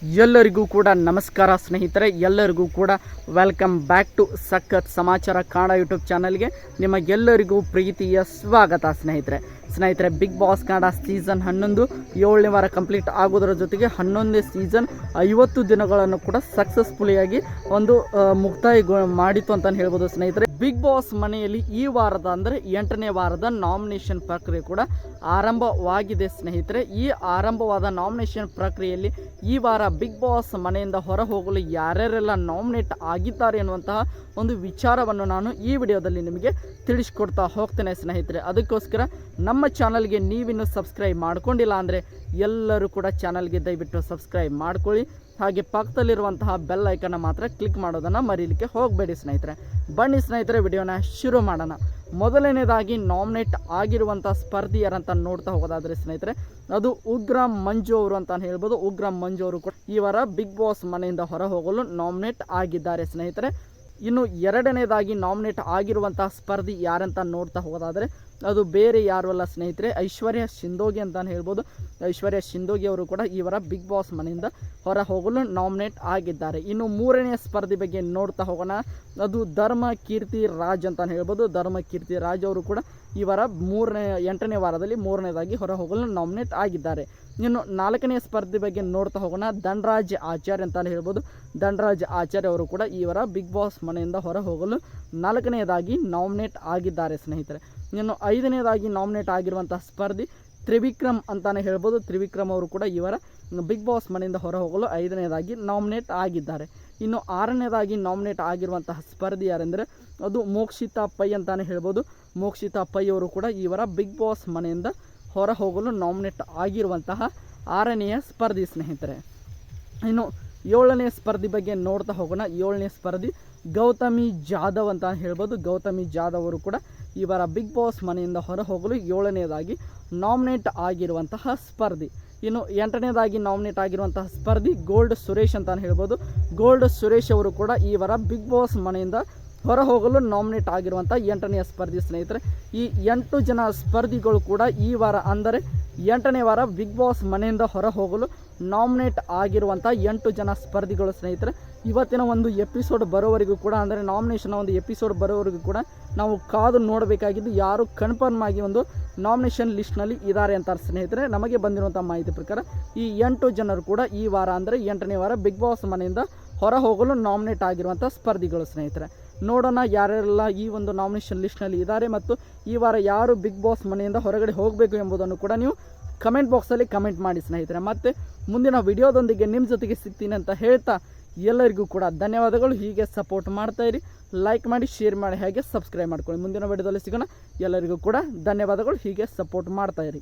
ಎಲ್ಲರಿಗೂ ಕೂಡ ನಮಸ್ಕಾರ ಸ್ನೇಹಿತರೆ, ಎಲ್ಲರಿಗೂ ಕೂಡ ವೆಲ್ಕಮ್ ಬ್ಯಾಕ್ ಟು ಸಖತ್ ಸಮಾಚಾರ ಕನ್ನಡ ಯೂಟ್ಯೂಬ್ ಚಾನಲ್ಗೆ ನಿಮಗೆಲ್ಲರಿಗೂ ಪ್ರೀತಿಯ ಸ್ವಾಗತ. ಸ್ನೇಹಿತರೆ ಬಿಗ್ ಬಾಸ್ ಕನ್ನಡ ಸೀಸನ್ 11 7ನೇ ವಾರ ಕಂಪ್ಲೀಟ್ ಆಗೋದರ ಜೊತೆಗೆ 11ನೇ ಸೀಸನ್ 50 ದಿನಗಳನ್ನು ಕೂಡ ಸಕ್ಸಸ್ಫುಲಿಯಾಗಿ ಒಂದು ಮುಕ್ತಾಯ ಮಾಡಿತು ಅಂತ ಹೇಳ್ಬೋದು. ಸ್ನೇಹಿತರೆ, ಬಿಗ್ ಬಾಸ್ ಮನೆಯಲ್ಲಿ ಈ ವಾರದ ಅಂದರೆ 8ನೇ ವಾರದ ನಾಮಿನೇಷನ್ ಪ್ರಕ್ರಿಯೆ ಕೂಡ ಆರಂಭವಾಗಿದೆ. ಸ್ನೇಹಿತರೆ, ಈ ಆರಂಭವಾದ ನಾಮಿನೇಷನ್ ಪ್ರಕ್ರಿಯೆಯಲ್ಲಿ ಈ ವಾರ ಬಿಗ್ ಬಾಸ್ ಮನೆಯಿಂದ ಹೊರ ಹೋಗಲು ಯಾರ್ಯಾರೆಲ್ಲ ನಾಮಿನೇಟ್ ಆಗಿದ್ದಾರೆ ಎನ್ನುವಂತಹ ಒಂದು ವಿಚಾರವನ್ನು ನಾನು ಈ ವಿಡಿಯೋದಲ್ಲಿ ನಿಮಗೆ ತಿಳಿಸ್ಕೊಡ್ತಾ ಹೋಗ್ತೇನೆ. ಸ್ನೇಹಿತರೆ, ಅದಕ್ಕೋಸ್ಕರ ನಮ್ಮ ಚಾನಲ್ಗೆ ನೀವಿನ್ನೂ ಸಬ್ಸ್ಕ್ರೈಬ್ ಮಾಡ್ಕೊಂಡಿಲ್ಲ ಅಂದರೆ ಎಲ್ಲರೂ ಕೂಡ ಚಾನಲ್ಗೆ ದಯವಿಟ್ಟು ಸಬ್ಸ್ಕ್ರೈಬ್ ಮಾಡ್ಕೊಳ್ಳಿ. ಹಾಗೆ ಪಕ್ಕದಲ್ಲಿರುವಂತಹ ಬೆಲ್ ಐಕನ್ನ ಮಾತ್ರ ಕ್ಲಿಕ್ ಮಾಡೋದನ್ನು ಮರೀಲಿಕ್ಕೆ ಹೋಗಬೇಡಿ. ಸ್ನೇಹಿತರೆ, ಬನ್ನಿ ಸ್ನೇಹಿತರೆ ವಿಡಿಯೋನ ಶುರು ಮಾಡೋಣ. ಮೊದಲನೇದಾಗಿ ನಾಮಿನೇಟ್ ಆಗಿರುವಂಥ ಸ್ಪರ್ಧಿ ಯಾರಂತ ನೋಡ್ತಾ ಹೋಗೋದಾದರೆ ಸ್ನೇಹಿತರೆ, ಅದು ಉಗ್ರ ಮಂಜು ಅವರು ಅಂತ ಹೇಳ್ಬೋದು. ಉಗ್ರ ಮಂಜು ಅವರು ಕೂಡ ಈ ವಾರ ಬಿಗ್ ಬಾಸ್ ಮನೆಯಿಂದ ಹೊರ ಹೋಗಲು ನಾಮಿನೇಟ್ ಆಗಿದ್ದಾರೆ. ಸ್ನೇಹಿತರೆ, ಇನ್ನು ಎರಡನೇದಾಗಿ ನಾಮಿನೇಟ್ ಆಗಿರುವಂತಹ ಸ್ಪರ್ಧಿ ಯಾರಂತ ನೋಡ್ತಾ ಹೋಗೋದಾದರೆ ಅದು ಬೇರೆ ಯಾರು ಅಲ್ಲ ಸ್ನೇಹಿತರೆ, ಐಶ್ವರ್ಯ ಸಿಂಧೋಗಿ ಅಂತ ಹೇಳ್ಬೋದು. ಐಶ್ವರ್ಯ ಸಿಂಧೋಗಿ ಅವರು ಕೂಡ ಈ ವಾರ ಬಿಗ್ ಬಾಸ್ ಮನೆಯಿಂದ ಹೊರ ಹೋಗಲು ನಾಮಿನೇಟ್ ಆಗಿದ್ದಾರೆ. ಇನ್ನು ಮೂರನೇ ಸ್ಪರ್ಧಿ ಬಗ್ಗೆ ನೋಡ್ತಾ ಹೋಗೋಣ. ಅದು ಧರ್ಮ ಕೀರ್ತಿ ರಾಜ್ ಅಂತ ಹೇಳ್ಬೋದು. ಧರ್ಮ ಕೀರ್ತಿ ರಾಜ್ ಅವರು ಕೂಡ ಈ ವಾರ 8ನೇ ವಾರದಲ್ಲಿ ಮೂರನೇದಾಗಿ ಹೊರ ಹೋಗಲು ನಾಮಿನೇಟ್ ಆಗಿದ್ದಾರೆ. ಇನ್ನು ನಾಲ್ಕನೇ ಸ್ಪರ್ಧಿ ಬಗ್ಗೆ ನೋಡ್ತಾ ಹೋಗೋಣ. ಧನರಾಜ್ ಆಚಾರ್ಯ ಅಂತ ಹೇಳ್ಬೋದು. ಧನರಾಜ್ ಆಚಾರ್ಯ ಅವರು ಕೂಡ ಈ ವಾರ ಬಿಗ್ ಬಾಸ್ ಮನೆಯಿಂದ ಹೊರ ಹೋಗಲು ನಾಲ್ಕನೇದಾಗಿ ನಾಮಿನೇಟ್ ಆಗಿದ್ದಾರೆ. ಸ್ನೇಹಿತರೆ, ಇನ್ನು ಐದನೇದಾಗಿ ನಾಮಿನೇಟ್ ಆಗಿರುವಂಥ ಸ್ಪರ್ಧಿ ತ್ರಿವಿಕ್ರಮ್ ಅಂತಾನೆ ಹೇಳ್ಬೋದು. ತ್ರಿವಿಕ್ರಮ್ ಅವರು ಕೂಡ ಈ ವಾರ ಬಿಗ್ ಬಾಸ್ ಮನೆಯಿಂದ ಹೊರ ಹೋಗಲು ಐದನೇದಾಗಿ ನಾಮಿನೇಟ್ ಆಗಿದ್ದಾರೆ. ಇನ್ನು ಆರನೇದಾಗಿ ನಾಮಿನೇಟ್ ಆಗಿರುವಂತಹ ಸ್ಪರ್ಧಿ ಯಾರೆಂದರೆ ಅದು ಮೋಕ್ಷಿತಾ ಪೈ ಅಂತಾನೆ ಹೇಳ್ಬೋದು. ಮೋಕ್ಷಿತಾ ಪೈ ಅವರು ಕೂಡ ಈ ವಾರ ಬಿಗ್ ಬಾಸ್ ಮನೆಯಿಂದ ಹೊರ ಹೋಗಲು ನಾಮಿನೇಟ್ ಆಗಿರುವಂತಹ ಆರನೆಯ ಸ್ಪರ್ಧಿ. ಸ್ನೇಹಿತರೆ, ಇನ್ನು ಏಳನೇ ಸ್ಪರ್ಧಿ ಬಗ್ಗೆ ನೋಡ್ತಾ ಹೋಗೋಣ. ಏಳನೇ ಸ್ಪರ್ಧಿ ಗೌತಮಿ ಜಾಧವ್ ಅಂತ ಹೇಳ್ಬೋದು. ಗೌತಮಿ ಜಾಧವ್ ಅವರು ಕೂಡ ಈ ವಾರ ಬಿಗ್ ಬಾಸ್ ಮನೆಯಿಂದ ಹೊರ ಹೋಗಲು ಏಳನೇದಾಗಿ ನಾಮಿನೇಟ್ ಆಗಿರುವಂತಹ ಸ್ಪರ್ಧಿ. ಇನ್ನು ಎಂಟನೇದಾಗಿ ನಾಮಿನೇಟ್ ಆಗಿರುವಂತಹ ಸ್ಪರ್ಧಿ ಗೋಲ್ಡ್ ಸುರೇಶ್ ಅಂತ ಹೇಳ್ಬೋದು. ಗೋಲ್ಡ್ ಸುರೇಶ್ ಅವರು ಕೂಡ ಈ ವಾರ ಬಿಗ್ ಬಾಸ್ ಮನೆಯಿಂದ ಹೊರ ಹೋಗಲು ನಾಮಿನೇಟ್ ಆಗಿರುವಂಥ 8ನೇ ಸ್ಪರ್ಧಿ. ಸ್ನೇಹಿತರೆ, ಈ 8 ಜನ ಸ್ಪರ್ಧಿಗಳು ಕೂಡ ಈ ವಾರ ಅಂದರೆ 8ನೇ ವಾರ ಬಿಗ್ ಬಾಸ್ ಮನೆಯಿಂದ ಹೊರ ಹೋಗಲು ನಾಮಿನೇಟ್ ಆಗಿರುವಂಥ 8 ಜನ ಸ್ಪರ್ಧಿಗಳು. ಸ್ನೇಹಿತರೆ, ಇವತ್ತಿನ ಒಂದು ಎಪಿಸೋಡ್ ಬರೋವರೆಗೂ ಕೂಡ ಅಂದರೆ ನಾಮಿನೇಷನ್ ಒಂದು ಎಪಿಸೋಡ್ ಬರೋವರೆಗೂ ಕೂಡ ನಾವು ಕಾದು ನೋಡಬೇಕಾಗಿದ್ದು ಯಾರು ಕನ್ಫರ್ಮ್ ಆಗಿ ಒಂದು ನಾಮಿನೇಷನ್ ಲಿಸ್ಟ್ನಲ್ಲಿ ಇದ್ದಾರೆ ಅಂತಾರೆ. ಸ್ನೇಹಿತರೆ, ನಮಗೆ ಬಂದಿರುವಂಥ ಮಾಹಿತಿ ಪ್ರಕಾರ ಈ 8 ಜನರು ಕೂಡ ಈ ವಾರ ಅಂದರೆ 8ನೇ ವಾರ ಬಿಗ್ ಬಾಸ್ ಮನೆಯಿಂದ ಹೊರ ಹೋಗಲು ನಾಮಿನೇಟ್ ಆಗಿರುವಂಥ ಸ್ಪರ್ಧಿಗಳು. ಸ್ನೇಹಿತರೆ, ನೋಡೋಣ ಯಾರೆಲ್ಲ ಈ ಒಂದು ನಾಮಿನೇಷನ್ ಲಿಸ್ಟ್ನಲ್ಲಿ ಇದ್ದಾರೆ ಮತ್ತು ಈ ವಾರ ಯಾರು ಬಿಗ್ ಬಾಸ್ ಮನೆಯಿಂದ ಹೊರಗಡೆ ಹೋಗಬೇಕು ಎಂಬುದನ್ನು ಕೂಡ ನೀವು ಕಮೆಂಟ್ ಬಾಕ್ಸಲ್ಲಿ ಕಮೆಂಟ್ ಮಾಡಿ. ಸ್ನೇಹಿತರೆ, ಮತ್ತೆ ಮುಂದಿನ ವಿಡಿಯೋದೊಂದಿಗೆ ನಿಮ್ಮ ಜೊತೆಗೆ ಸಿಗ್ತೀನಿ ಅಂತ ಹೇಳ್ತಾ ಎಲ್ಲರಿಗೂ ಕೂಡ ಧನ್ಯವಾದಗಳು. ಹೀಗೆ ಸಪೋರ್ಟ್ ಮಾಡ್ತಾಯಿರಿ, ಲೈಕ್ ಮಾಡಿ, ಶೇರ್ ಮಾಡಿ, ಹಾಗೆ ಸಬ್ಸ್ಕ್ರೈಬ್ ಮಾಡ್ಕೊಳ್ಳಿ. ಮುಂದಿನ ವಿಡಿಯೋದಲ್ಲಿ ಸಿಗೋಣ. ಎಲ್ಲರಿಗೂ ಕೂಡ ಧನ್ಯವಾದಗಳು. ಹೀಗೆ ಸಪೋರ್ಟ್ ಮಾಡ್ತಾಯಿರಿ.